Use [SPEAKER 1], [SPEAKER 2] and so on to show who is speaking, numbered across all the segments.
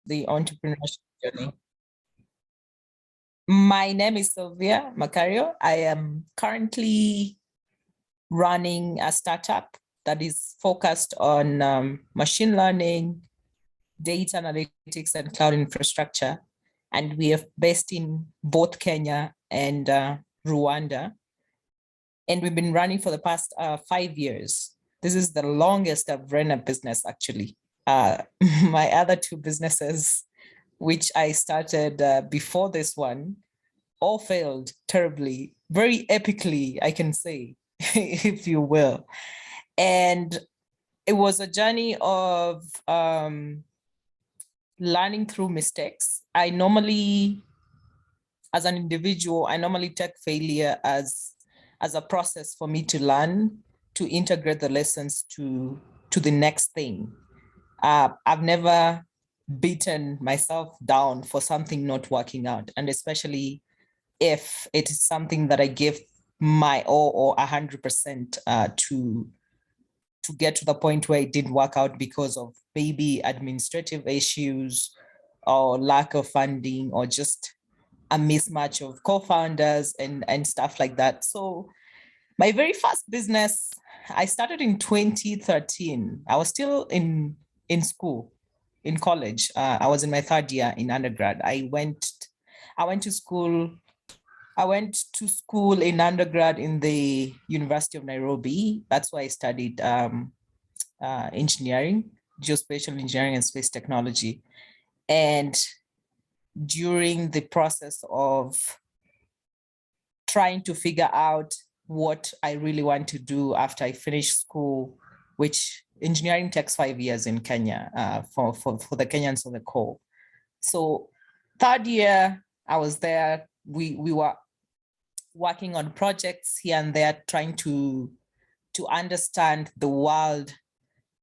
[SPEAKER 1] the entrepreneurship journey. My name is Sylvia Makario. I am currently running a startup that is focused on machine learning, data analytics, and cloud infrastructure. And we are based in both Kenya and Rwanda. And we've been running for the past 5 years. This is the longest I've run a business, actually. My other two businesses, which I started before this one, all failed terribly, very epically, I can say, if you will. And it was a journey of learning through mistakes. As an individual, I normally take failure as a process for me to learn, to integrate the lessons to the next thing. I've never beaten myself down for something not working out, and especially if it is something that I give my all or 100% to get to the point where it didn't work out because of maybe administrative issues or lack of funding or just a mismatch of co-founders and stuff like that. So my very first business, I started in 2013. I was still in school, in college. I was in my third year in undergrad. I went to school in undergrad in the University of Nairobi. That's why I studied engineering, geospatial engineering and space technology. And during the process of trying to figure out what I really want to do after I finish school, which engineering takes 5 years in Kenya for the Kenyans on the call. So third year, I was there. We were working on projects here and there, trying to understand the world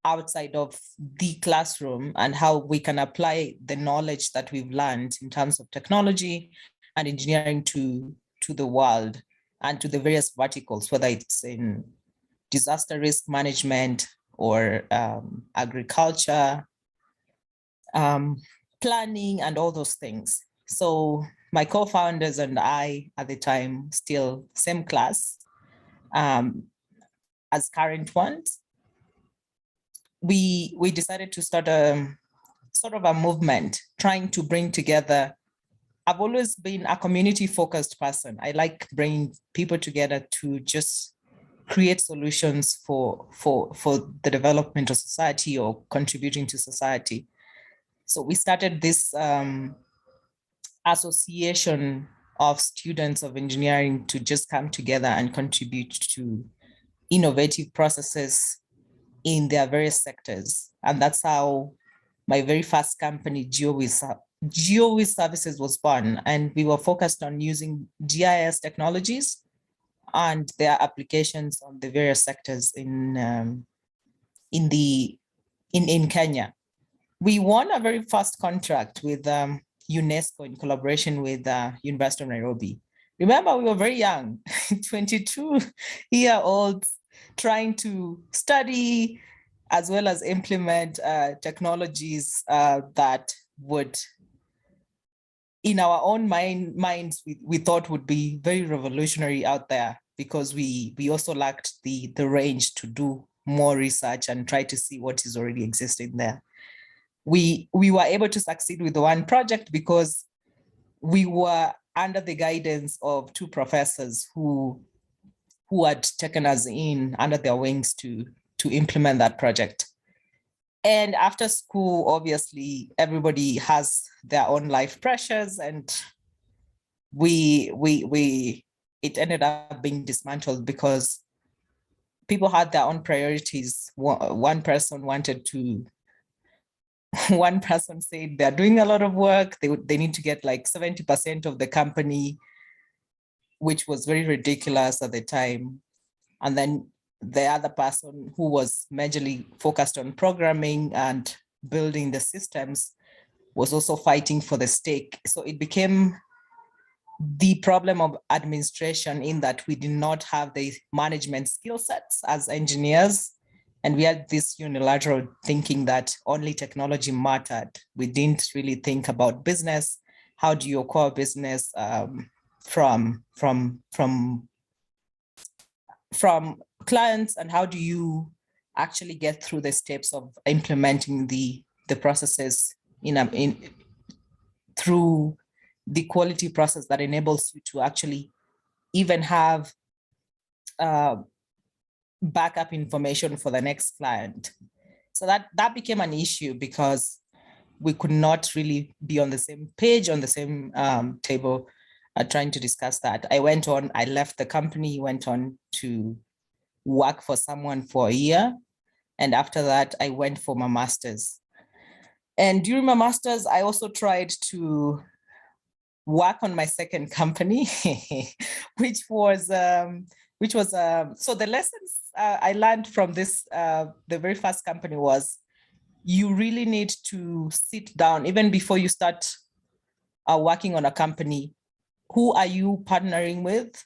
[SPEAKER 1] outside of the classroom and how we can apply the knowledge that we've learned in terms of technology and engineering to the world and to the various verticals, whether it's in disaster risk management or agriculture, planning, and all those things. So my co-founders and I, at the time, still same class as current ones, we decided to start a sort of a movement trying to bring together. I've always been a community-focused person. I like bringing people together to just create solutions for the development of society or contributing to society. So we started this association of students of engineering to just come together and contribute to innovative processes in their various sectors. And that's how my very first company, GeoWiz Services, was born. And we were focused on using GIS technologies and their applications on the various sectors in Kenya. We won a very first contract with UNESCO in collaboration with University of Nairobi. Remember, we were very young, 22-year-olds trying to study as well as implement technologies that would, in our own minds, we thought would be very revolutionary out there, because we also lacked the range to do more research and try to see what is already existing there. We were able to succeed with the one project because we were under the guidance of two professors who had taken us in under their wings to implement that project. And after school, obviously, everybody has their own life pressures, and it ended up being dismantled because people had their own priorities. One person said they're doing a lot of work. They need to get like 70% of the company, which was very ridiculous at the time. And then the other person, who was majorly focused on programming and building the systems, was also fighting for the stake. So it became the problem of administration, in that we did not have the management skill sets as engineers, And we had this unilateral thinking that only technology mattered. We didn't really think about business. How do you acquire business from clients, and how do you actually get through the steps of implementing the processes through the quality process that enables you to actually even have backup information for the next client. So that became an issue because we could not really be on the same page, on the same table, trying to discuss that. I left the company, went on to work for someone for a year. And after that, I went for my master's. And during my master's, I also tried to work on my second company, which was so the lessons I learned from this, the very first company was, you really need to sit down even before you start working on a company. Who are you partnering with?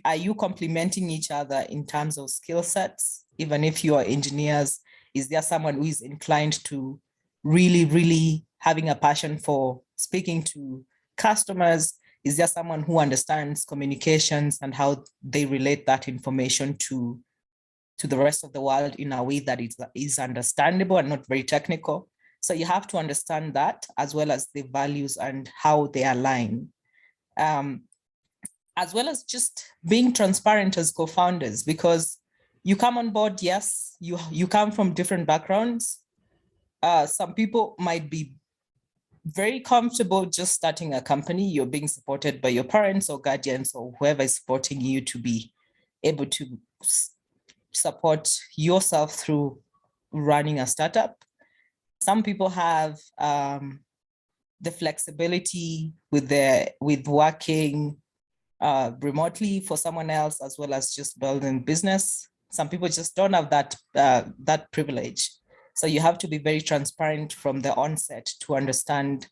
[SPEAKER 1] Are you complementing each other in terms of skill sets? Even if you are engineers, is there someone who is inclined to really having a passion for speaking to customers? Is there someone who understands communications and how they relate that information to the rest of the world in a way that is understandable and not very technical? So you have to understand that, as well as the values and how they align. As well as just being transparent as co-founders, because you come on board, yes, you come from different backgrounds. Some people might be very comfortable just starting a company. You're being supported by your parents or guardians or whoever is supporting you to be able to support yourself through running a startup. Some people have the flexibility with working remotely for someone else, as well as just building business. Some people just don't have that privilege. So you have to be very transparent from the onset to understand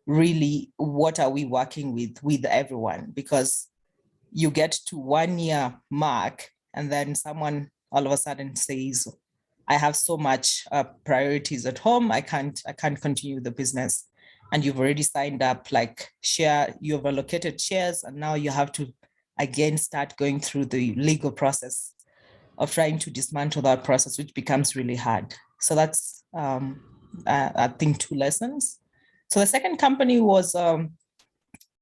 [SPEAKER 1] really what are we working with everyone, because you get to 1 year mark and then someone all of a sudden says, I have so much priorities at home, I can't continue the business. And you've already signed up, like you've allocated shares, and now you have to again start going through the legal process of trying to dismantle that process, which becomes really hard. So that's, I think, 2 lessons. So the second company was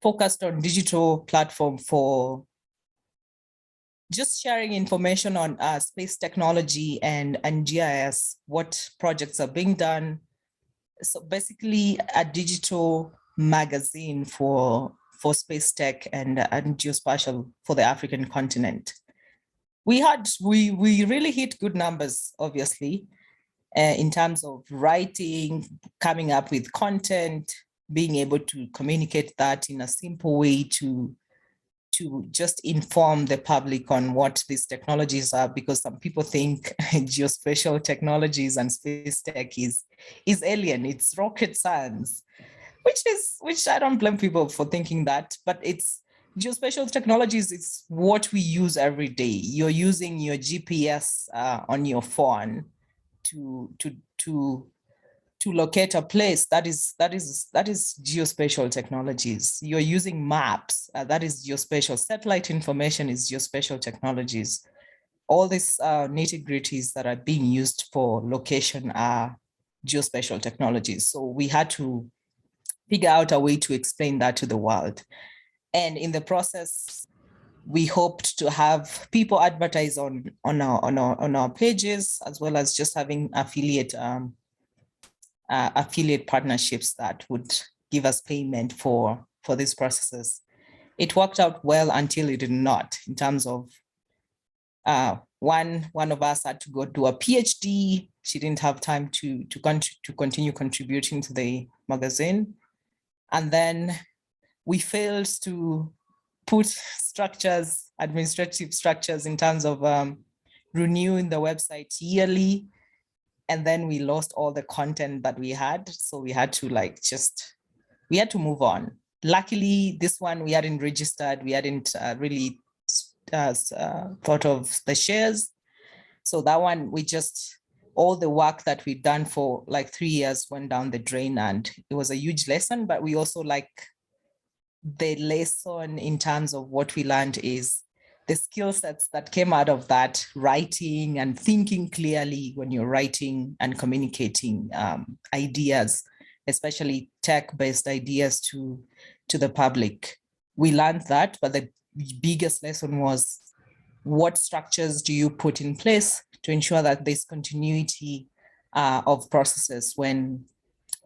[SPEAKER 1] focused on digital platform for just sharing information on space technology and GIS, what projects are being done. So basically a digital magazine for space tech and geospatial for the African continent. We really hit good numbers, obviously, in terms of writing, coming up with content, being able to communicate that in a simple way to just inform the public on what these technologies are, because some people think geospatial technologies and space tech is alien, it's rocket science, which I don't blame people for thinking that, but it's geospatial technologies. It's what we use every day. You're using your GPS on your phone to locate a place. That is geospatial technologies. You're using maps. That is geospatial. Satellite information is geospatial technologies. All these nitty-gritties that are being used for location are geospatial technologies. So we had to figure out a way to explain that to the world. And in the process, we hoped to have people advertise on our pages, as well as just having affiliate partnerships that would give us payment for these processes. It worked out well until it did not, in terms of one of us had to go do a PhD. She didn't have time to continue contributing to the magazine. And then we failed to put administrative structures in terms of renewing the website yearly. And then we lost all the content that we had. So we had to move on. Luckily, this one we hadn't registered. We hadn't really thought of the shares. So that one, we just, all the work that we've done for like 3 years went down the drain, and it was a huge lesson. But we also like, the lesson in terms of what we learned is the skill sets that came out of that, writing and thinking clearly when you're writing and communicating ideas, especially tech-based ideas to the public. We learned that, but the biggest lesson was, what structures do you put in place to ensure that there's continuity of processes when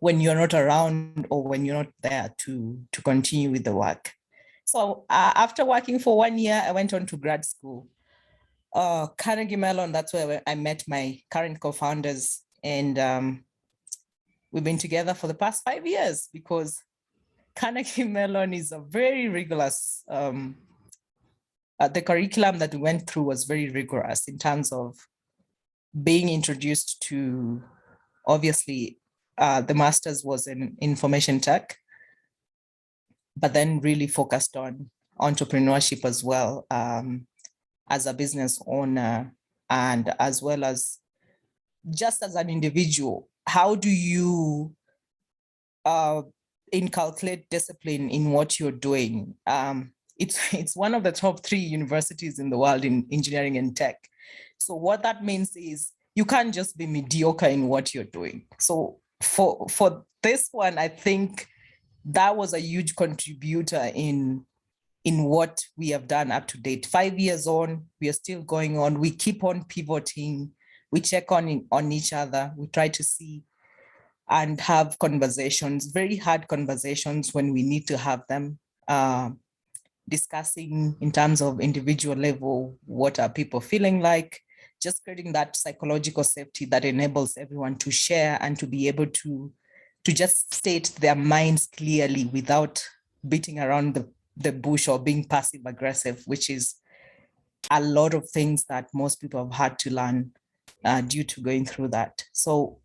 [SPEAKER 1] you're not around or when you're not there to continue with the work. So after working for 1 year, I went on to grad school. Carnegie Mellon, that's where I met my current co-founders, and we've been together for the past 5 years, because Carnegie Mellon is a very rigorous, the curriculum that we went through was very rigorous in terms of being introduced to, obviously, the master's was in information tech, but then really focused on entrepreneurship as well, as a business owner, and as well as just as an individual. How do you inculcate discipline in what you're doing? It's one of the top 3 universities in the world in engineering and tech. So what that means is you can't just be mediocre in what you're doing. So for this one, I think that was a huge contributor in what we have done up to date. 5 years on, we are still going on. We keep on pivoting. We check on each other. We try to see and have conversations, very hard conversations when we need to have them, discussing in terms of individual level, what are people feeling like, just creating that psychological safety that enables everyone to share and to be able to just state their minds clearly without beating around the bush or being passive aggressive, which is a lot of things that most people have had to learn due to going through that. So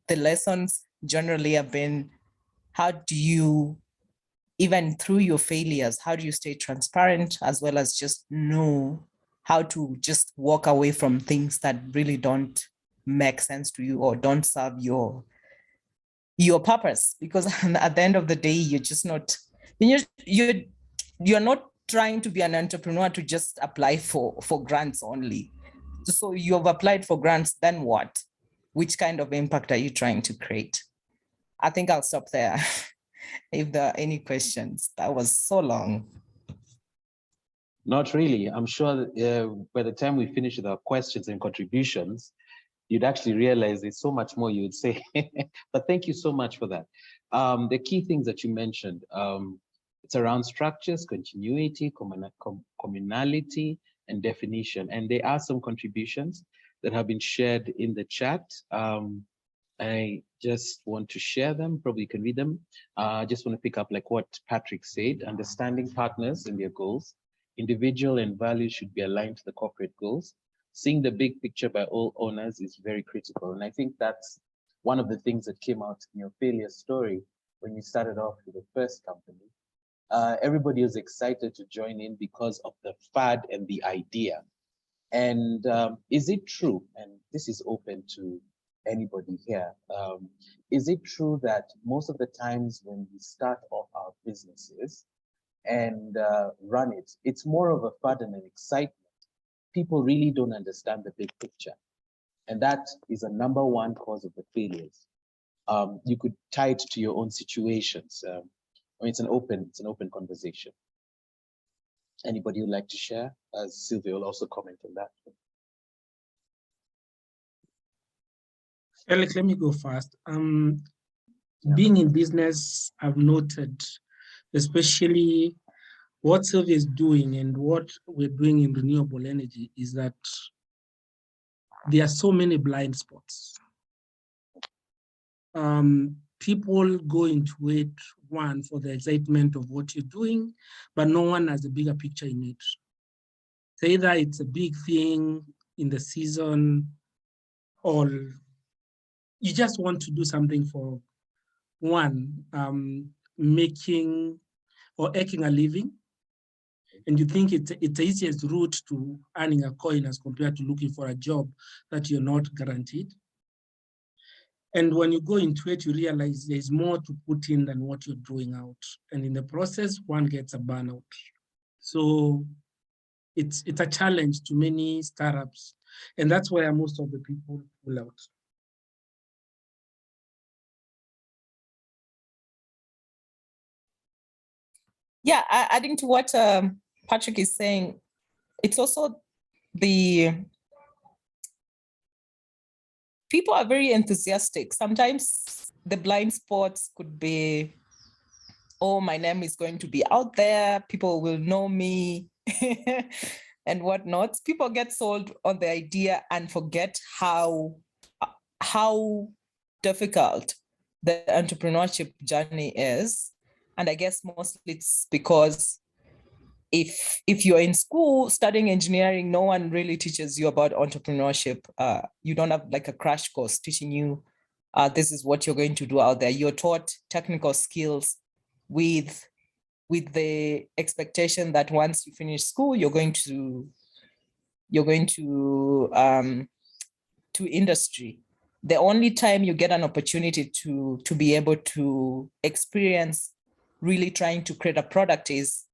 [SPEAKER 1] the lessons generally have been, how do you, even through your failures, how do you stay transparent, as well as just know how to just walk away from things that really don't make sense to you or don't serve your purpose? Because at the end of the day, you're just not, you're not trying to be an entrepreneur to just apply for grants only. So you've applied for grants, then what? Which kind of impact are you trying to create? I think I'll stop there. If there are any questions. That was so long.
[SPEAKER 2] Not really. I'm sure by the time we finish with our questions and contributions, you'd actually realize there's so much more you would say. But thank you so much for that. The key things that you mentioned, it's around structures, continuity, communality, and definition. And there are some contributions that have been shared in the chat. I just want to share them, probably you can read them. I just want to pick up like what Patrick said, understanding partners and their goals. Individual and values should be aligned to the corporate goals. Seeing the big picture by all owners is very critical. And I think that's one of the things that came out in your failure story when you started off with the first company. Everybody was excited to join in because of the fad and the idea. And is it true, and this is open to anybody here, is it true that most of the times when we start off our businesses and run it, it's more of a fun and an excitement? People really don't understand the big picture. And that is a #1 cause of the failures. You could tie it to your own situations. I mean, it's an open conversation. Anybody would like to share? As Sylvia will also comment on that.
[SPEAKER 3] Alex, let me go first. Being in business, I've noted, especially what Sylvia is doing and what we're doing in renewable energy, is that there are so many blind spots. People go into it, one, for the excitement of what you're doing, but no one has a bigger picture in it. So either it's a big thing in the season, or you just want to do something for, one, making or earning a living. and you think it's the easiest route to earning a coin as compared to looking for a job that you're not guaranteed. And when you go into it, you realize there's more to put in than what you're drawing out. And in the process, one gets a burnout. So it's a challenge to many startups. And that's where most of the people pull out.
[SPEAKER 1] Yeah, adding to what Patrick is saying, it's also the people are very enthusiastic. Sometimes the blind spots could be, oh, my name is going to be out there, people will know me and whatnot. People get sold on the idea and forget how difficult the entrepreneurship journey is. And I guess mostly it's because if you're in school studying engineering, no one really teaches you about entrepreneurship. You don't have like a crash course teaching you, this is what you're going to do out there. You're taught technical skills with the expectation that once you finish school, you're going to industry. The only time you get an opportunity to be able to experience really trying to create a product is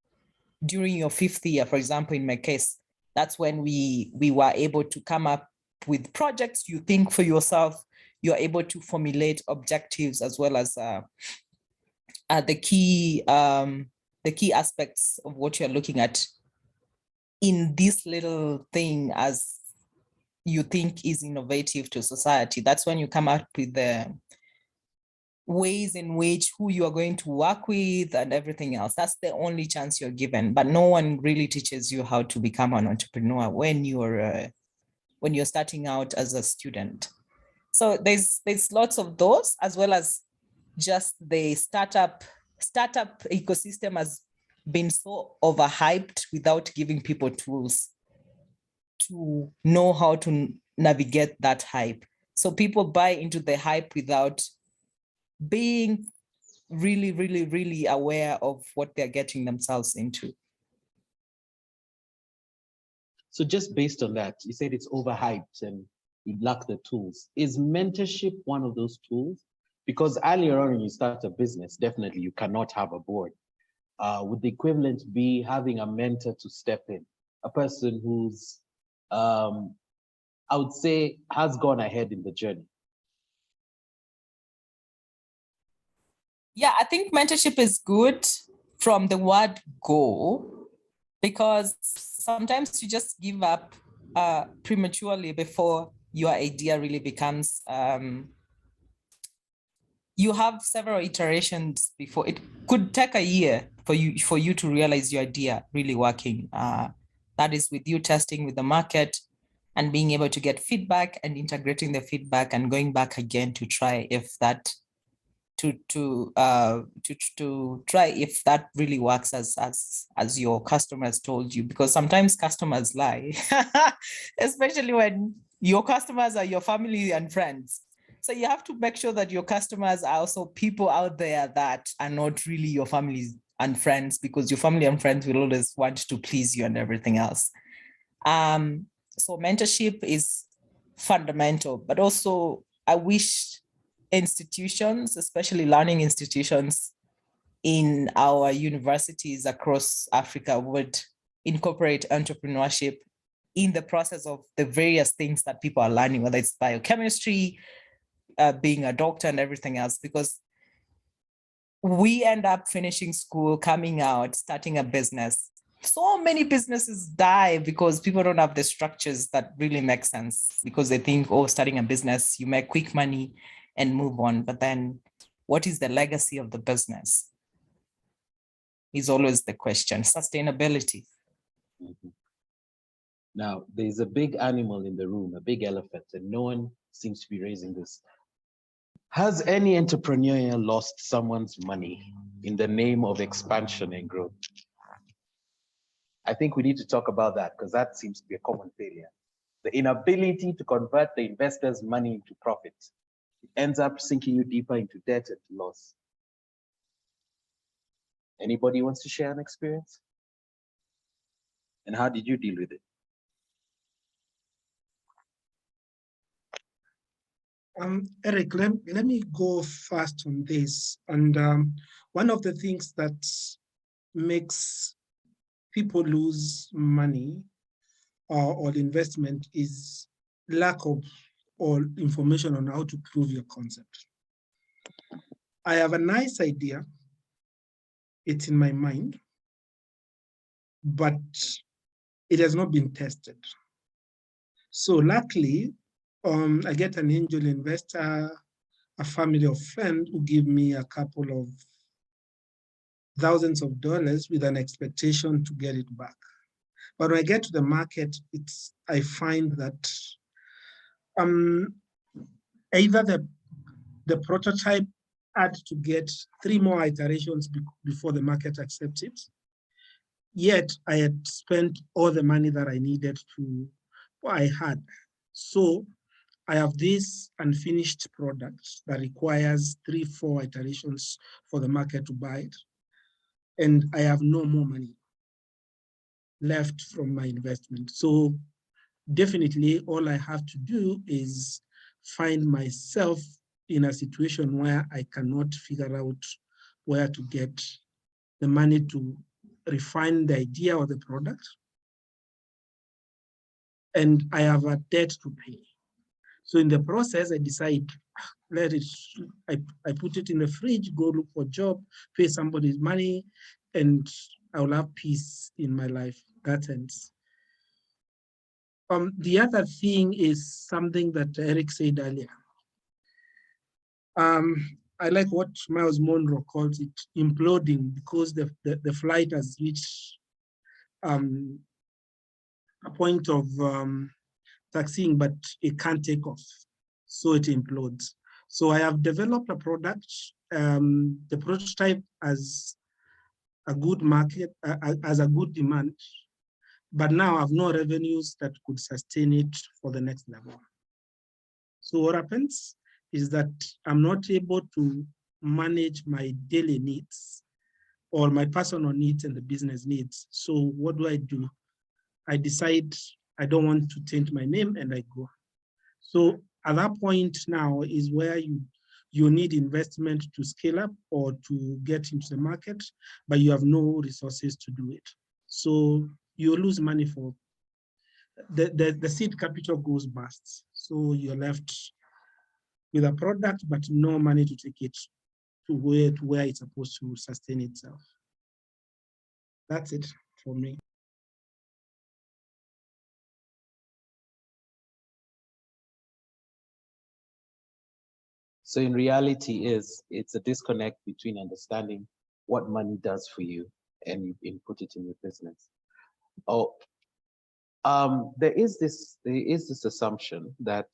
[SPEAKER 1] during your 5th year. For example, in my case, that's when we were able to come up with projects. You think for yourself, you're able to formulate objectives as well as the key aspects of what you're looking at in this little thing as you think is innovative to society. That's when you come up with the ways in which who you are going to work with and everything else. That's the only chance you're given, but no one really teaches you how to become an entrepreneur when you're starting out as a student. So there's lots of those, as well as just the startup ecosystem has been so overhyped without giving people tools to know how to navigate that hype. So people buy into the hype without being really, really, really aware of what they're getting themselves into.
[SPEAKER 2] So just based on that, you said it's overhyped and you lack the tools. Is mentorship one of those tools? Because earlier on when you start a business, definitely you cannot have a board. Would the equivalent be having a mentor to step in? A person who's, I would say, has gone ahead in the journey?
[SPEAKER 1] Yeah, I think mentorship is good from the word go, because sometimes you just give up prematurely before your idea really becomes, you have several iterations before. It could take a year for you to realize your idea really working. That is with you testing with the market and being able to get feedback and integrating the feedback and going back again to try if that try if that really works as your customers told you, because sometimes customers lie, especially when your customers are your family and friends. So you have to make sure that your customers are also people out there that are not really your family and friends, because your family and friends will always want to please you and everything else. So mentorship is fundamental, but also I wish institutions, especially learning institutions in our universities across Africa, would incorporate entrepreneurship in the process of the various things that people are learning, whether it's biochemistry, being a doctor and everything else, because we end up finishing school, coming out, starting a business. So many businesses die because people don't have the structures that really make sense, because they think, oh, starting a business, you make quick money and move on. But then what is the legacy of the business is always the question. Sustainability.
[SPEAKER 2] Mm-hmm. Now, there's a big animal in the room, a big elephant, and no one seems to be raising this. Has any entrepreneur lost someone's money in the name of expansion and growth? I think we need to talk about that, because that seems to be a common failure. The inability to convert the investor's money into profit. It ends up sinking you deeper into debt and loss. Anybody wants to share an experience? and how did you deal with it?
[SPEAKER 3] Eric, let me go first on this. And one of the things that makes people lose money or investment is lack of or information on how to prove your concept. I have a nice idea. It's in my mind, but it has not been tested. So luckily, I get an angel investor, a family of friends who give me a couple of thousands of dollars with an expectation to get it back. But when I get to the market, I find that either the prototype had to get 3 more iterations before the market accepts it. Yet I had spent all the money that I needed I had. So I have this unfinished product that requires 3-4 iterations for the market to buy it. And I have no more money left from my investment. So definitely all I have to do is find myself in a situation where I cannot figure out where to get the money to refine the idea or the product. And I have a debt to pay. So in the process, I decide, I put it in the fridge, go look for a job, pay somebody's money, and I will have peace in my life. That ends. The other thing is something that Eric said earlier. I like what Miles Monroe calls it imploding, because the flight has reached a point of taxiing, but it can't take off, so it implodes. So I have developed a product. The prototype has a good market, has a good demand, but now I have no revenues that could sustain it for the next level. So what happens is that I'm not able to manage my daily needs or my personal needs and the business needs. So what do? I decide I don't want to change my name and I go. So at that point now is where you need investment to scale up or to get into the market, but you have no resources to do it. So you lose money for the seed capital goes bust. So you're left with a product, but no money to take it to where it's supposed to sustain itself. That's it for me.
[SPEAKER 2] So in reality it's a disconnect between understanding what money does for you and you input it in your business. There is this assumption that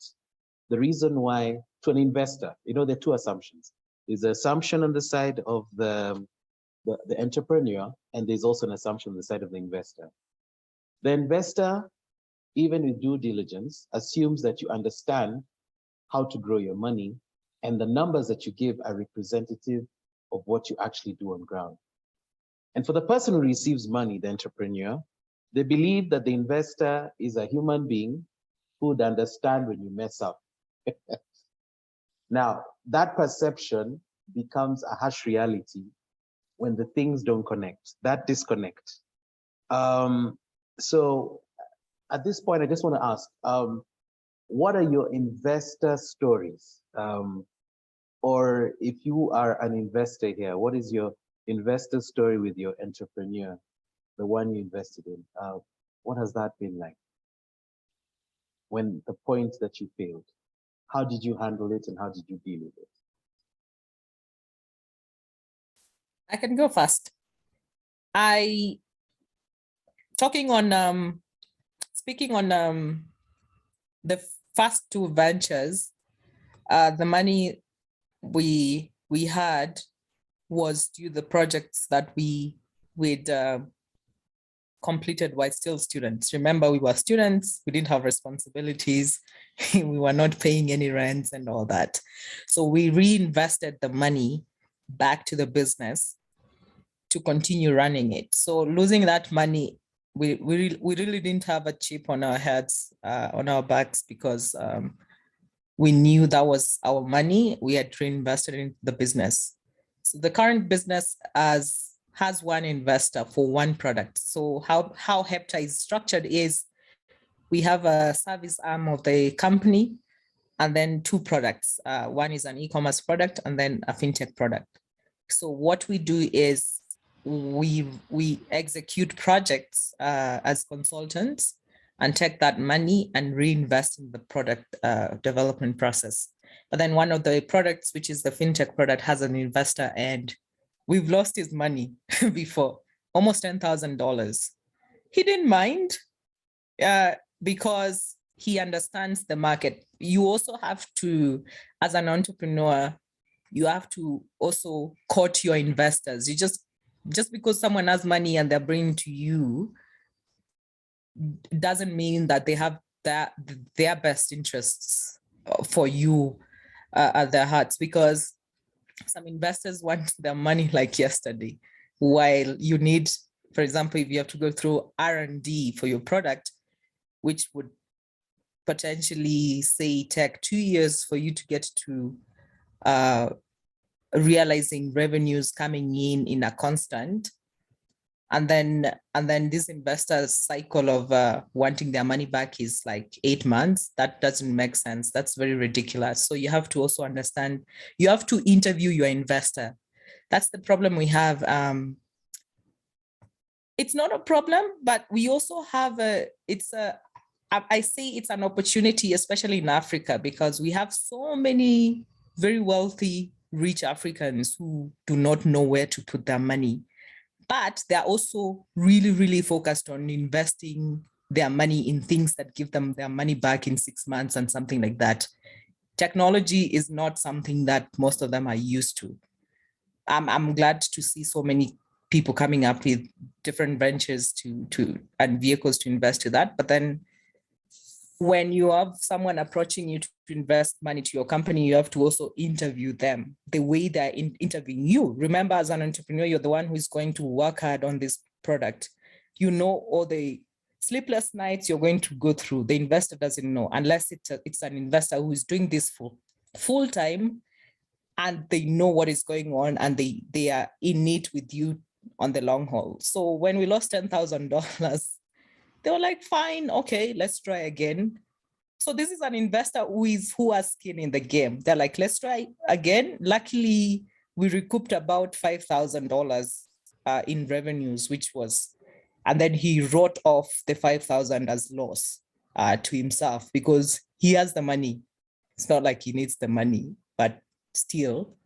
[SPEAKER 2] the reason why, to an investor, there are 2 assumptions. There's the assumption on the side of the entrepreneur, and there's also an assumption on the side of the investor. The investor, even with due diligence, assumes that you understand how to grow your money, and the numbers that you give are representative of what you actually do on ground. And for the person who receives money, the entrepreneur, they believe that the investor is a human being who would understand when you mess up. Now, that perception becomes a harsh reality when the things don't connect, that disconnect. So at this point, I just want to ask, what are your investor stories? Or if you are an investor here, what is your investor story with your entrepreneur, the one you invested in? What has that been like? When the point that you failed, how did you handle it and how did you deal with it?
[SPEAKER 1] I can go first. Speaking on the first 2 ventures, the money we had was due the projects that we'd completed while still students. Remember, we were students, we didn't have responsibilities, we were not paying any rents and all that. So we reinvested the money back to the business to continue running it. So losing that money we really didn't have a chip on our heads, on our backs, because we knew that was our money. We had reinvested in the business. So the current business has one investor for one product. So how Hepta is structured is we have a service arm of the company and then two products. One is an e-commerce product and then a fintech product. So what we do is we execute projects as consultants and take that money and reinvest in the product development process. But then one of the products, which is the fintech product, has an investor and we've lost his money before, almost $10,000. He didn't mind because he understands the market. You also have to, as an entrepreneur, you have to also court your investors. You just because someone has money and they're bringing to you doesn't mean that they have their best interests for you at their hearts, because some investors want their money like yesterday, while you need, for example, if you have to go through R&D for your product, which would potentially say take 2 years for you to get to realizing revenues coming in a constant, and then this investor's cycle of wanting their money back is like 8 months. That doesn't make sense. That's very ridiculous. So you have to also understand, you have to interview your investor. That's the problem we have. It's not a problem, but we also have I say it's an opportunity, especially in Africa, because we have so many very wealthy, rich Africans who do not know where to put their money. But they're also really, really focused on investing their money in things that give them their money back in 6 months and something like that. Technology is not something that most of them are used to. I'm glad to see so many people coming up with different ventures and vehicles to invest to that. But then when you have someone approaching you to invest money to your company, you have to also interview them the way they're interviewing you. Remember, as an entrepreneur, you're the one who is going to work hard on this product. You know all the sleepless nights you're going to go through. The investor doesn't know, unless it's an investor who is doing this for full time and they know what is going on and they are in it with you on the long haul. So when we lost $10,000, they were like, fine, okay, let's try again. So this is an investor who has skin in the game. They're like, let's try again. Luckily, we recouped about $5,000 in revenues, and then he wrote off the 5,000 as loss to himself because he has the money. It's not like he needs the money, but still,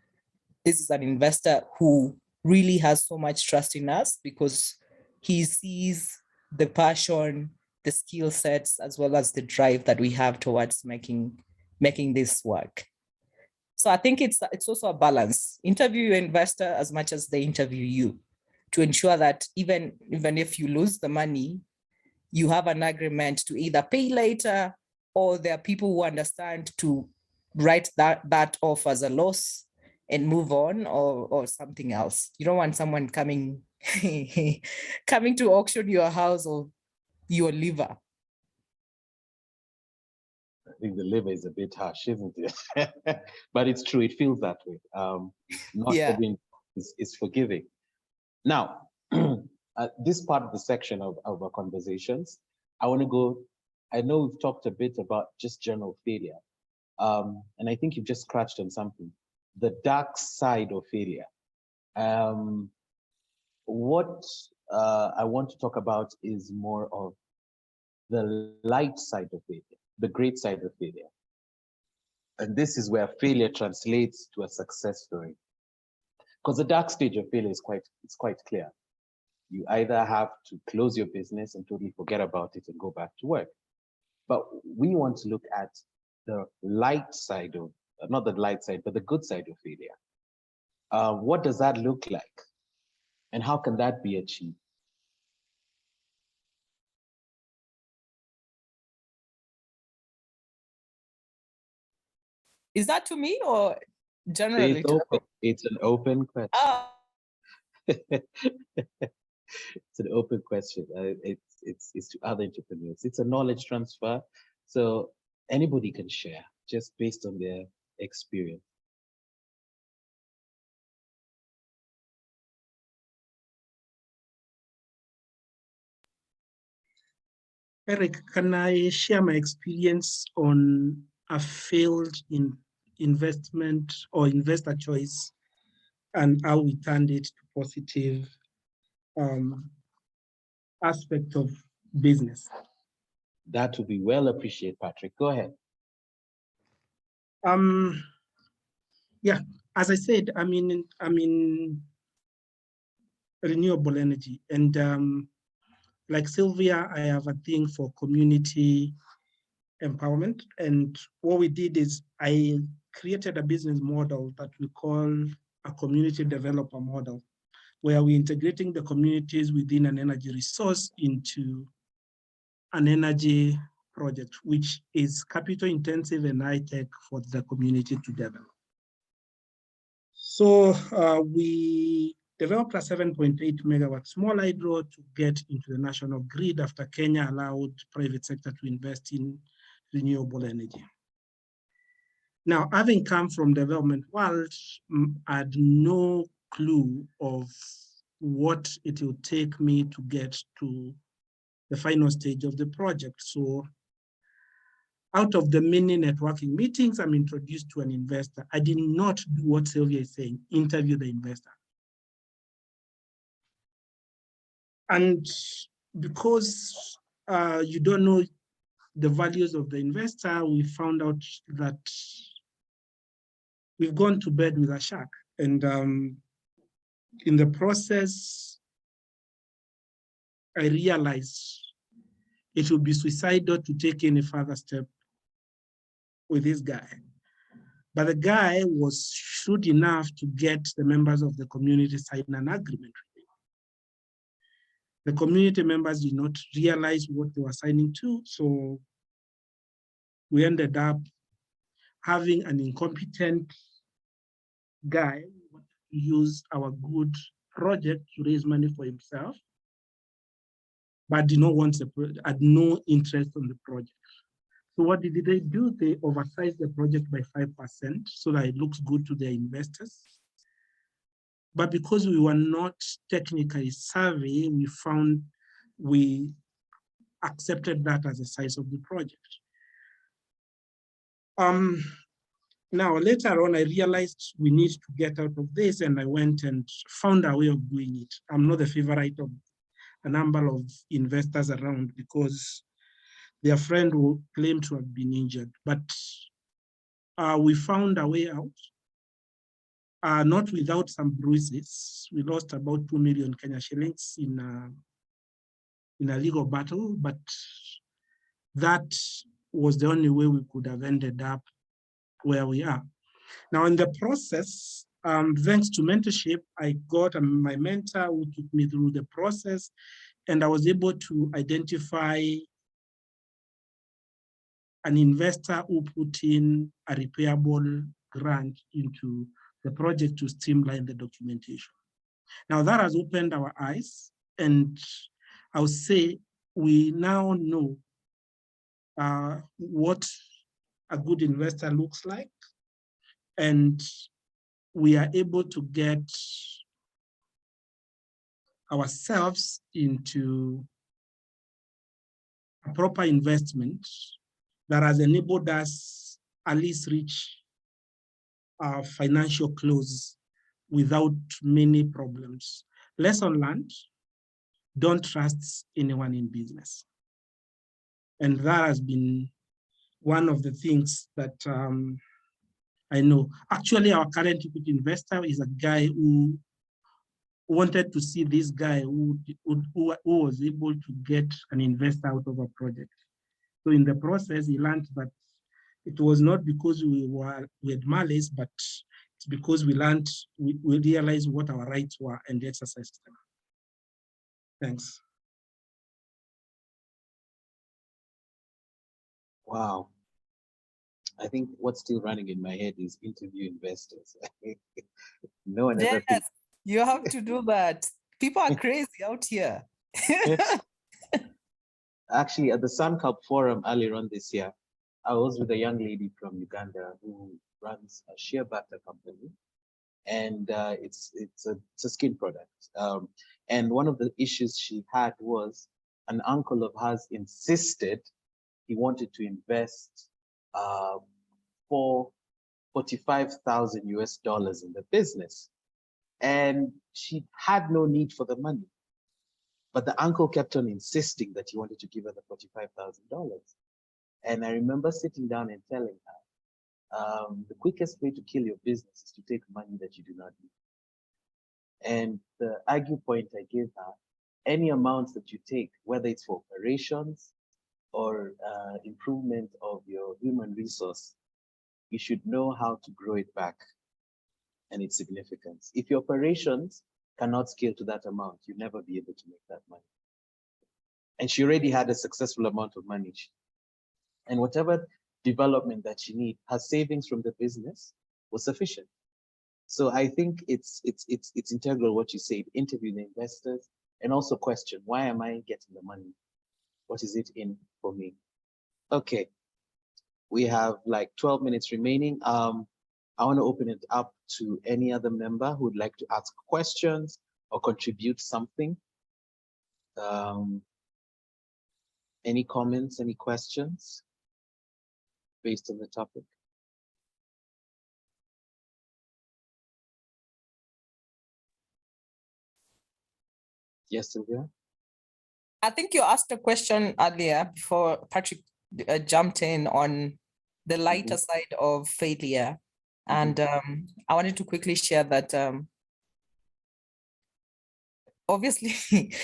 [SPEAKER 1] this is an investor who really has so much trust in us because he sees the passion, the skill sets, as well as the drive that we have towards making this work. So I think it's also a balance. Interview your investor as much as they interview you, to ensure that even if you lose the money, you have an agreement to either pay later, or there are people who understand to write that off as a loss and move on, or something else. You don't want someone coming to auction your house or your liver.
[SPEAKER 2] I think the liver is a bit harsh, isn't it? But it's true. It feels that way. Not everyone is forgiving. Now, this part of the section of our conversations, I want to go. I know we've talked a bit about just general failure, and I think you've just scratched on something: the dark side of failure. What I want to talk about is more of the light side of failure, the great side of failure. And this is where failure translates to a success story. Because the dark stage of failure is quite clear. You either have to close your business and totally forget about it and go back to work. But we want to look at the light side of, not the light side, but the good side of failure. What does that look like? And how can that be achieved?
[SPEAKER 1] Is that to me or generally?
[SPEAKER 2] It's open. It's an open question.
[SPEAKER 1] Oh.
[SPEAKER 2] It's an open question. It's to other entrepreneurs. It's a knowledge transfer, so anybody can share just based on their experience.
[SPEAKER 3] Eric, can I share my experience on a failed investment or investor choice and how we turned it to positive aspect of business?
[SPEAKER 2] That would be well appreciated, Patrick. Go ahead.
[SPEAKER 3] Yeah, as I said, I'm in renewable energy, and like Sylvia, I have a thing for community empowerment. And what we did is I created a business model that we call a community developer model, where we're integrating the communities within an energy resource into an energy project, which is capital intensive and high tech for the community to develop. So we developed a 7.8 megawatt small hydro to get into the national grid after Kenya allowed private sector to invest in renewable energy. Now, having come from development world, I had no clue of what it will take me to get to the final stage of the project. So out of the many networking meetings, I'm introduced to an investor. I did not do what Sylvia is saying, interview the investor. And because you don't know the values of the investor, we found out that we've gone to bed with a shark. And in the process, I realized it would be suicidal to take any further step with this guy. But the guy was shrewd enough to get the members of the community sign an agreement. The community members did not realize what they were signing to, so we ended up having an incompetent guy use our good project to raise money for himself, but did not want had no interest on the project. So what did they do? They oversized the project by 5% so that it looks good to their investors. But because we were not technically savvy, we accepted that as the size of the project. Now, later on, I realized we need to get out of this, and I went and found a way of doing it. I'm not the favorite of a number of investors around because their friend will claim to have been injured, but we found a way out, not without some bruises. We lost about 2 million Kenya shillings in a legal battle, but that was the only way we could have ended up where we are. Now, in the process, thanks to mentorship, I got my mentor who took me through the process, and I was able to identify an investor who put in a repayable grant into the project to streamline the documentation. Now that has opened our eyes, and I would say we now know what a good investor looks like, and we are able to get ourselves into a proper investment that has enabled us at least reach our financial close without many problems. Lesson learned, don't trust anyone in business. And that has been one of the things that I know. Actually, our current equity investor is a guy who wanted to see this guy who was able to get an investor out of a project. So in the process, he learned that it was not because we had malice, but it's because we realized what our rights were and exercised them. Thanks.
[SPEAKER 2] Wow. I think what's still running in my head is interview investors. No one ever
[SPEAKER 1] Yes, you have to do that. People are crazy out here.
[SPEAKER 2] Actually, at the Sun Cup Forum earlier on this year, I was with a young lady from Uganda who runs a sheer butter company, and it's a skin product. And one of the issues she had was an uncle of hers insisted he wanted to invest for 45,000 US dollars in the business, and she had no need for the money. But the uncle kept on insisting that he wanted to give her the $45,000. And I remember sitting down and telling her, the quickest way to kill your business is to take money that you do not need. And the argue point I gave her, any amount that you take, whether it's for operations or improvement of your human resource, you should know how to grow it back and its significance. If your operations cannot scale to that amount, you'll never be able to make that money. And she already had a successful amount of money. And whatever development that she needed, her savings from the business was sufficient. So I think it's integral what you said, interview the investors and also question, why am I getting the money? What is it in for me? Okay, we have like 12 minutes remaining. I want to open it up to any other member who would like to ask questions or contribute something. Any comments, any questions based on the topic? Yes, Sylvia?
[SPEAKER 1] I think you asked a question earlier before Patrick jumped in on the lighter side of failure. And I wanted to quickly share that obviously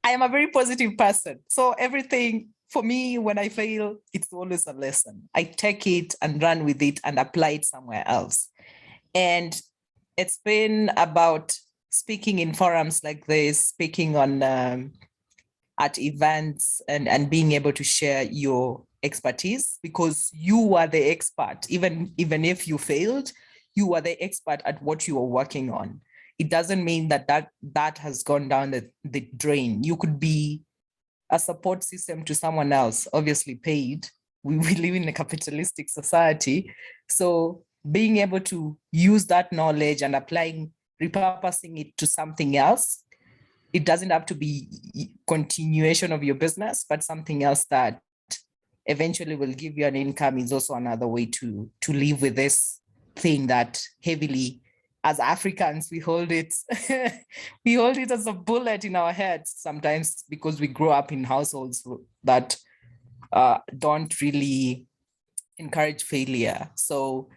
[SPEAKER 1] I am a very positive person. So everything for me, when I fail, it's always a lesson. I take it and run with it and apply it somewhere else. And it's been about speaking in forums like this, speaking on at events and being able to share your expertise, because you are the expert. Even if you failed, you are the expert at what you are working on. It doesn't mean that has gone down the drain. You could be a support system to someone else, obviously paid. We live in a capitalistic society. So being able to use that knowledge and repurposing it to something else, it doesn't have to be continuation of your business, but something else that eventually will give you an income is also another way to live with this thing that heavily, as Africans, we hold it we hold it as a bullet in our heads sometimes, because we grow up in households that don't really encourage failure. So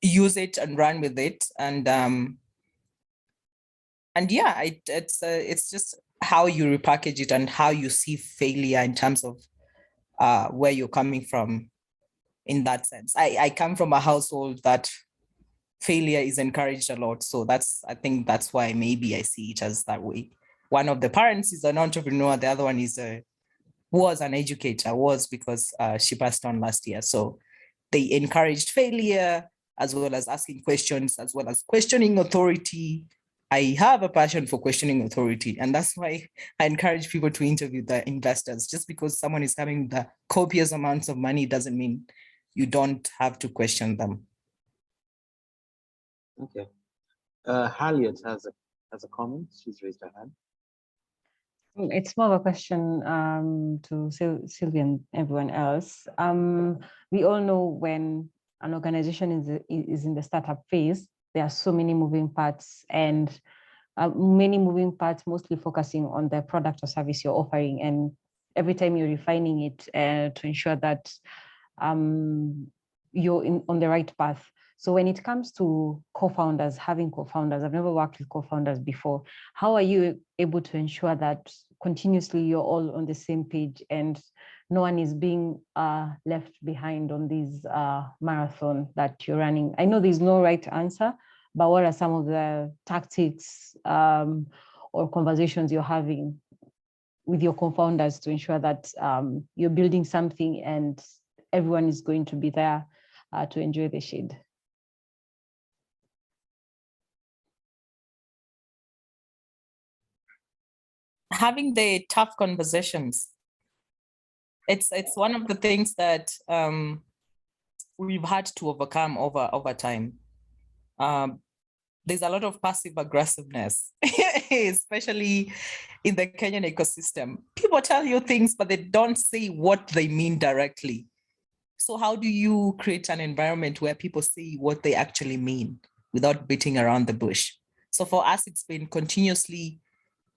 [SPEAKER 1] use it and run with it. And yeah, it's just how you repackage it and how you see failure in terms of where you're coming from in that sense. I come from a household that failure is encouraged a lot. So I think that's why maybe I see it as that way. One of the parents is an entrepreneur. The other one was an educator, because she passed on last year. So they encouraged failure, as well as asking questions, as well as questioning authority. I have a passion for questioning authority, and that's why I encourage people to interview the investors. Just because someone is having the copious amounts of money doesn't mean you don't have to question them.
[SPEAKER 2] Okay. Harriet has a comment. She's raised her hand.
[SPEAKER 4] It's more of a question to Sylvia and everyone else. We all know when an organization is in the startup phase, there are so many moving parts, and mostly focusing on the product or service you're offering. And every time you're refining it to ensure that you're on the right path. So when it comes to having co-founders, I've never worked with co-founders before. How are you able to ensure that continuously you're all on the same page and no one is being left behind on this marathon that you're running? I know there's no right answer, but what are some of the tactics or conversations you're having with your co-founders to ensure that you're building something and everyone is going to be there to enjoy the shade?
[SPEAKER 1] having the tough conversations. It's one of the things that we've had to overcome over time. There's a lot of passive aggressiveness, especially in the Kenyan ecosystem. People tell you things, but they don't say what they mean directly. So how do you create an environment where people see what they actually mean without beating around the bush? So for us, it's been continuously,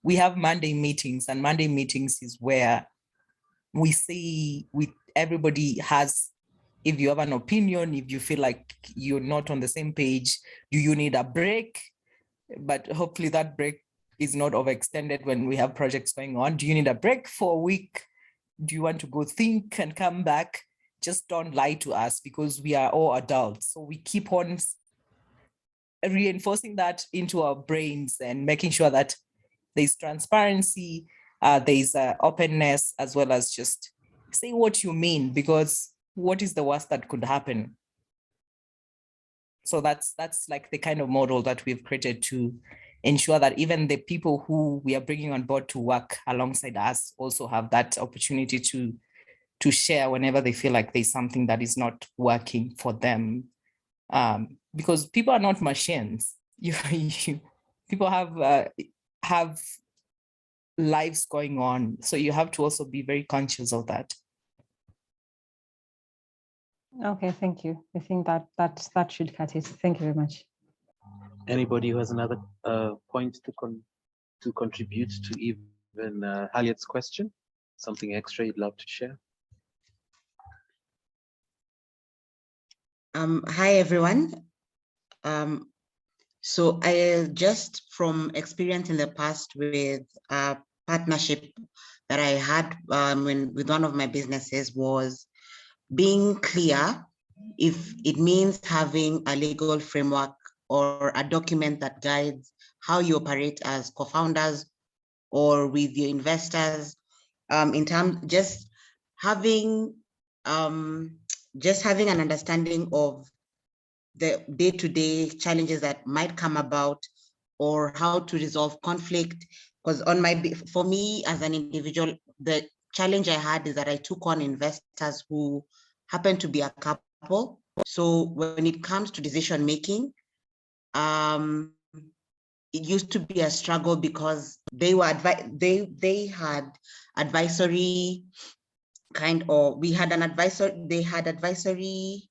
[SPEAKER 1] we have Monday meetings, and Monday meetings is where we see, everybody has, if you have an opinion, if you feel like you're not on the same page, do you need a break? But hopefully that break is not overextended when we have projects going on. Do you need a break for a week? Do you want to go think and come back? Just don't lie to us, because we are all adults. So we keep on reinforcing that into our brains and making sure that there's transparency, there's openness, as well as just say what you mean, because what is the worst that could happen? So that's like the kind of model that we've created to ensure that even the people who we are bringing on board to work alongside us also have that opportunity to share whenever they feel like there's something that is not working for them. Because people are not machines. People have lives going on. So you have to also be very conscious of that.
[SPEAKER 4] Okay, thank you. I think that should cut it. Thank you very much.
[SPEAKER 2] Anybody who has another point to contribute to even Harriet's question? Something extra you'd love to share?
[SPEAKER 5] Hi, everyone. So I just from experience in the past with a partnership that I had with one of my businesses was being clear if it means having a legal framework or a document that guides how you operate as co-founders or with your investors, in terms just having an understanding of the day-to-day challenges that might come about, or how to resolve conflict. Because for me as an individual, the challenge I had is that I took on investors who happened to be a couple. So when it comes to decision making, it used to be a struggle because they had advisory they had advisory,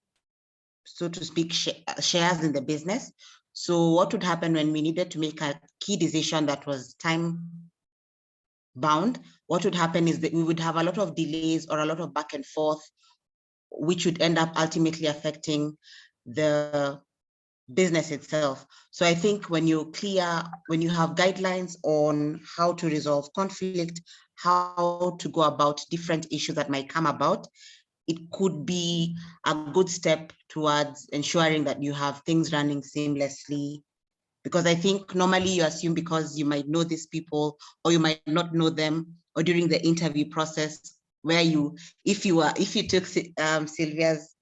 [SPEAKER 5] so to speak, shares in the business. So what would happen when we needed to make a key decision that was time bound? What would happen is that we would have a lot of delays or a lot of back and forth, which would end up ultimately affecting the business itself. So I think when you have guidelines on how to resolve conflict, how to go about different issues that might come about, it could be a good step towards ensuring that you have things running seamlessly. Because I think normally you assume because you might know these people or you might not know them, or during the interview process where if you took Sylvia's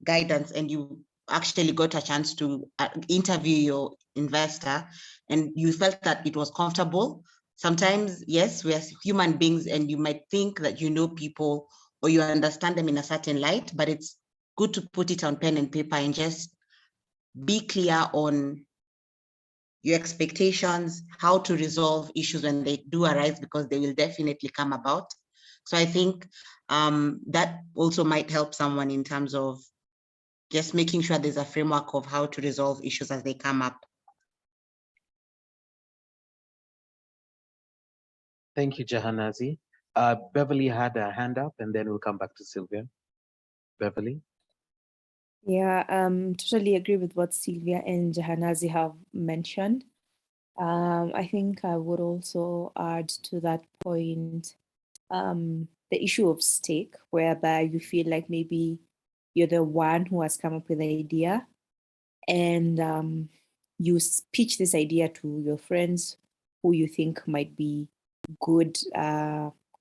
[SPEAKER 5] guidance and you actually got a chance to interview your investor and you felt that it was comfortable. Sometimes, yes, we are human beings and you might think that you know people or you understand them in a certain light, but it's good to put it on pen and paper and just be clear on your expectations, how to resolve issues when they do arise, because they will definitely come about. So I think that also might help someone in terms of just making sure there's a framework of how to resolve issues as they come up.
[SPEAKER 2] Thank you, Jahanazi. Beverly had a hand up, and then we'll come back to Sylvia. Beverly?
[SPEAKER 6] Yeah, totally agree with what Sylvia and Jahanazi have mentioned. I think I would also add to that point the issue of stake, whereby you feel like maybe you're the one who has come up with the idea, and you pitch this idea to your friends who you think might be good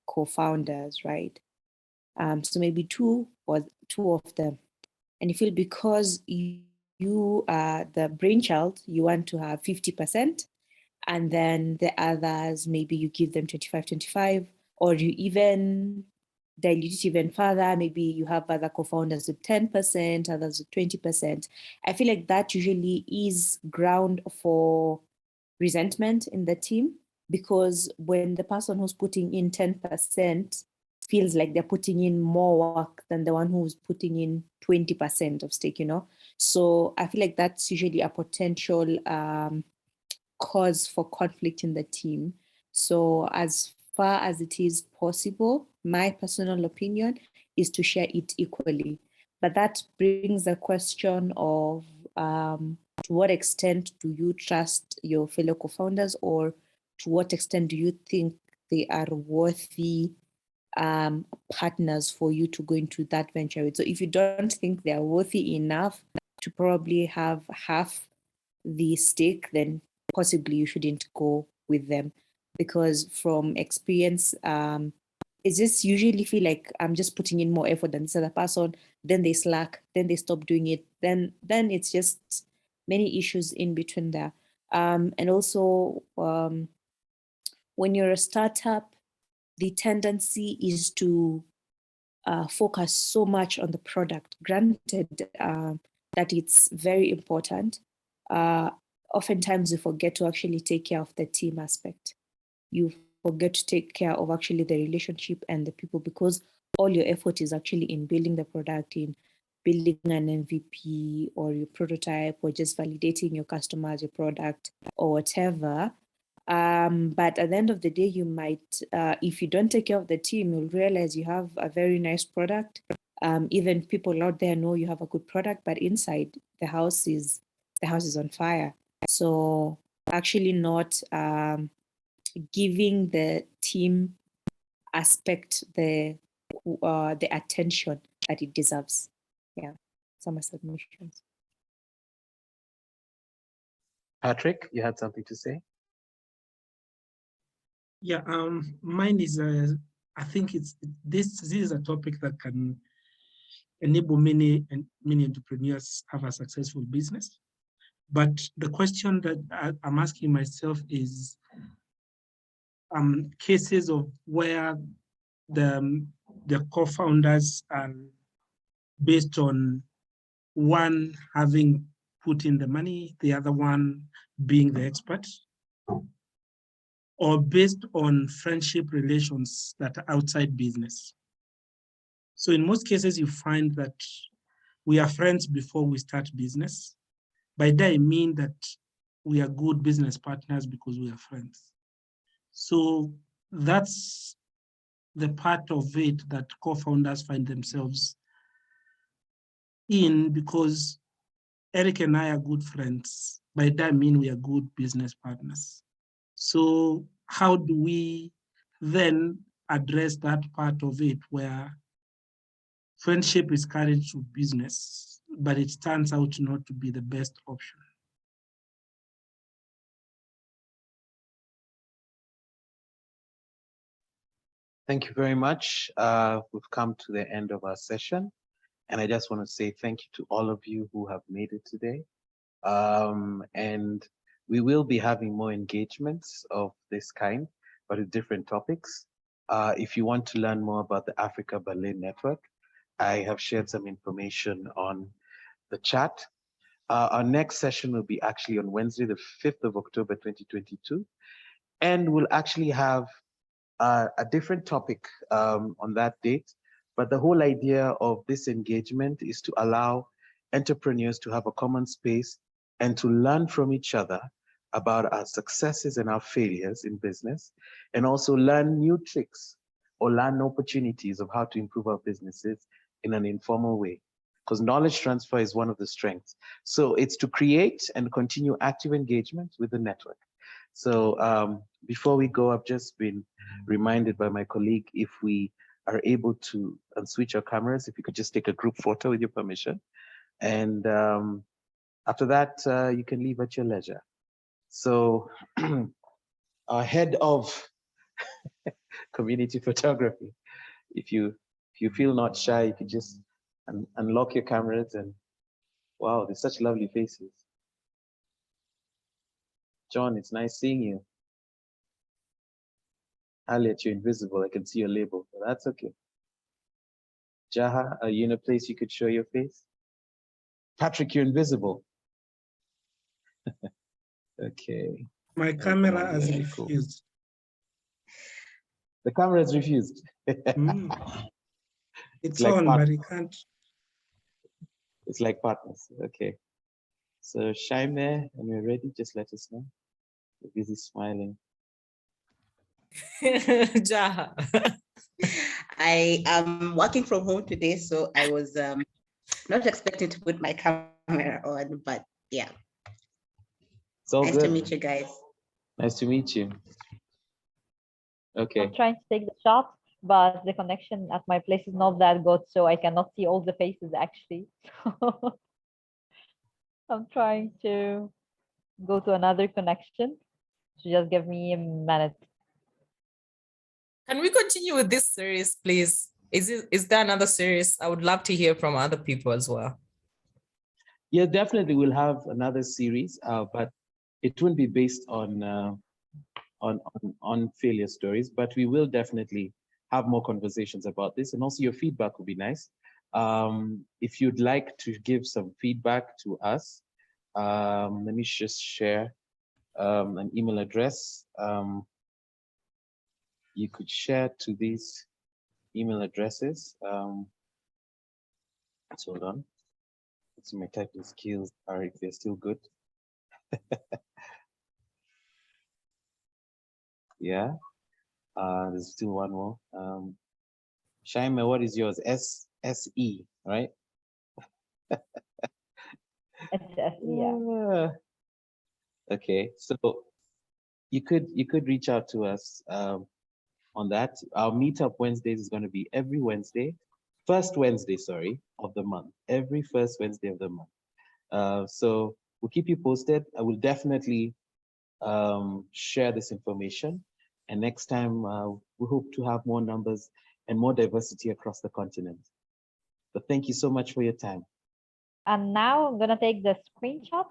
[SPEAKER 6] co-founders, right? So maybe two of them, and you feel because you are the brainchild, you want to have 50%, And then the others, maybe you give them 25-25, or you even dilute it even further. Maybe you have other co-founders with 10%, others with 20%. I feel like that usually is ground for resentment in the team, because when the person who's putting in 10% feels like they're putting in more work than the one who's putting in 20% of stake, So I feel like that's usually a potential cause for conflict in the team. So as far as it is possible, my personal opinion is to share it equally. But that brings the question of to what extent do you trust your fellow co-founders, or to what extent do you think they are worthy partners for you to go into that venture with? So if you don't think they are worthy enough to probably have half the stake, then possibly you shouldn't go with them, because from experience, it's just usually feel like I'm just putting in more effort than this other person, then they slack, then they stop doing it, then it's just many issues in between there. And also when you're a startup, the tendency is to focus so much on the product. Granted that it's very important, oftentimes you forget to actually take care of the team aspect. You forget to take care of actually the relationship and the people, because all your effort is actually in building the product, in building an MVP or your prototype, or just validating your customers, your product, or whatever. But at the end of the day, you might, if you don't take care of the team, you'll realize you have a very nice product. Even people out there know you have a good product, but inside the house is on fire. So actually not giving the team aspect the attention that it deserves. Yeah, some submissions.
[SPEAKER 2] Patrick, you had something to say?
[SPEAKER 3] Yeah, mine is, I think this is a topic that can enable many entrepreneurs have a successful business. But the question that I'm asking myself is cases of where the co-founders are based on one having put in the money, the other one being the expert, or based on friendship relations that are outside business. So in most cases, you find that we are friends before we start business. By that, I mean that we are good business partners because we are friends. So that's the part of it that co-founders find themselves in, because Eric and I are good friends. By that, I mean we are good business partners. So how do we then address that part of it where friendship is carried to business, but it turns out not to be the best option?
[SPEAKER 2] Thank you very much. We've come to the end of our session, and I just want to say thank you to all of you who have made it today. And we will be having more engagements of this kind, but with different topics. If you want to learn more about the Africa Berlin Network, I have shared some information on the chat. Our next session will be actually on Wednesday, the 5th of October, 2022. And we'll actually have a different topic on that date. But the whole idea of this engagement is to allow entrepreneurs to have a common space and to learn from each other about our successes and our failures in business, and also learn new tricks or learn opportunities of how to improve our businesses in an informal way. Because knowledge transfer is one of the strengths. So it's to create and continue active engagement with the network. So before we go, I've just been reminded by my colleague, if we are able to switch our cameras, if you could just take a group photo with your permission. And after that, you can leave at your leisure. So our head of community photography, if you feel not shy, you could just unlock your cameras, and wow, there's such lovely faces. John, it's nice seeing you. Harriet, you're invisible. I can see your label, but that's okay. Jaha, are you in a place you could show your face? Patrick, you're invisible. Okay.
[SPEAKER 3] My camera has refused.
[SPEAKER 2] The camera has refused.
[SPEAKER 3] It's
[SPEAKER 2] like
[SPEAKER 3] on, but it can't.
[SPEAKER 2] It's like partners. Okay. So Shaime, when you're ready, just let us know. You're busy smiling.
[SPEAKER 1] Jaha.
[SPEAKER 5] I am working from home today, so I was not expecting to put my camera on, but yeah.
[SPEAKER 2] It's all
[SPEAKER 5] Nice
[SPEAKER 2] good.
[SPEAKER 5] to meet you guys.
[SPEAKER 2] Nice to meet you. Okay.
[SPEAKER 7] I'm trying to take the shot, but the connection at my place is not that good, so I cannot see all the faces actually. I'm trying to go to another connection. So just give me a minute.
[SPEAKER 1] Can we continue with this series, please? Is there another series? I would love to hear from other people as well.
[SPEAKER 2] Yeah, definitely we'll have another series, but it wouldn't be based on failure stories, but we will definitely have more conversations about this, and also your feedback would be nice. If you'd like to give some feedback to us, let me just share an email address. You could share to these email addresses. Let's hold on. Let's see my typing skills are, if they're still good. Yeah. There's still one more. Shaima, what is yours? SE, right?
[SPEAKER 7] Yeah.
[SPEAKER 2] Okay, so you could reach out to us on that. Our meetup Wednesdays is going to be every Wednesday, first Wednesday, sorry, of the month. Every first Wednesday of the month. So we'll keep you posted. I will definitely share this information. And next time, we hope to have more numbers and more diversity across the continent. But thank you so much for your time.
[SPEAKER 7] And now I'm gonna take the screenshot